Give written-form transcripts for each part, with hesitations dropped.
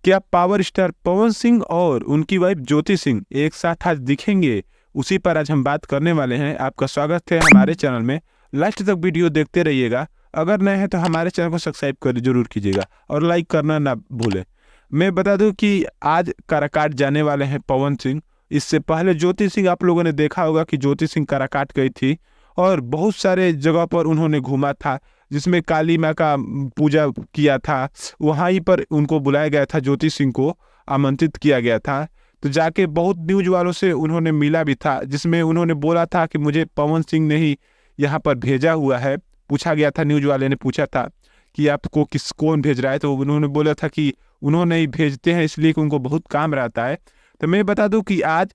क्या power star Pawan Singh और उनकी वाइफ ज्योति सिंह एक साथ आज दिखेंगे? उसी पर आज हम बात करने वाले हैं। आपका स्वागत है हमारे चैनल में। लास्ट तक वीडियो देखते रहिएगा। अगर नए हैं तो हमारे चैनल को सब्सक्राइब कर जरूर कीजिएगा और लाइक करना ना भूलें। मैं बता दूं कि आज काराकाट जाने वाले हैं पवन सिंह। इससे पहले ज्योति सिंह, आप लोगों ने देखा होगा कि ज्योति सिंह काराकाट गई थी और बहुत सारे जगह पर उन्होंने घूमा था, जिसमें काली माँ का पूजा किया था। वहाँ ही पर उनको बुलाया गया था, ज्योति सिंह को आमंत्रित किया गया था। तो जाके बहुत न्यूज वालों से उन्होंने मिला भी था, जिसमें उन्होंने बोला था कि मुझे पवन सिंह ने ही यहाँ पर भेजा हुआ है। पूछा गया था, न्यूज वाले ने पूछा था कि आपको कौन भेज रहा है, तो उन्होंने बोला था कि उन्होंने ही भेजते हैं, इसलिए कि उनको बहुत काम रहता है। तो मैं बता दूं कि आज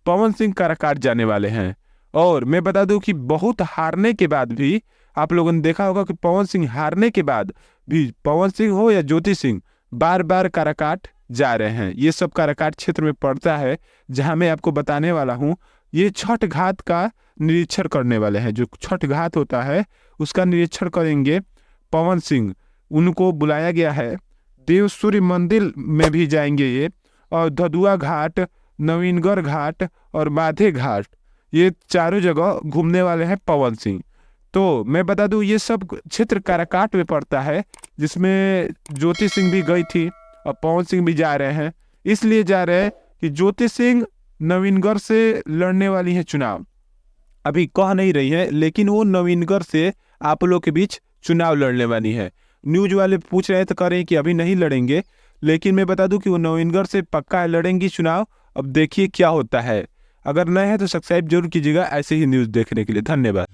पवन सिंह काराकाट जाने वाले हैं। और मैं बता दूं कि बहुत हारने के बाद भी, आप लोगों ने देखा होगा कि पवन सिंह हारने के बाद भी, पवन सिंह हो या ज्योति सिंह, बार बार काराकाट जा रहे हैं। ये सब काराकाट क्षेत्र में पड़ता है, जहां मैं आपको बताने वाला हूं। ये छठ घाट का निरीक्षण करने वाले हैं। जो छठ घाट होता है उसका निरीक्षण करेंगे पवन सिंह। उनको बुलाया गया है। देव सूर्य मंदिर में भी जाएंगे ये, और धदुआ घाट, नवीनगढ़ घाट और माधे घाट, ये चारों जगह घूमने वाले हैं पवन सिंह। तो मैं बता दूं, ये सब क्षेत्र काराकाट में पड़ता है, जिसमें ज्योति सिंह भी गई थी और पवन सिंह भी जा रहे हैं। इसलिए जा रहे हैं कि ज्योति सिंह नवीनगढ़ से लड़ने वाली है चुनाव। अभी कह नहीं रही है, लेकिन वो नवीनगढ़ से आप लोग के बीच चुनाव लड़ने वाली है। न्यूज वाले पूछ रहे थे, कह रहे हैं कि अभी नहीं लड़ेंगे, लेकिन मैं बता दूं कि वो नवीनगढ़ से पक्का लड़ेंगी चुनाव। अब देखिए क्या होता है। अगर नए हैं तो सब्सक्राइब जरूर कीजिएगा ऐसे ही न्यूज़ देखने के लिए। धन्यवाद।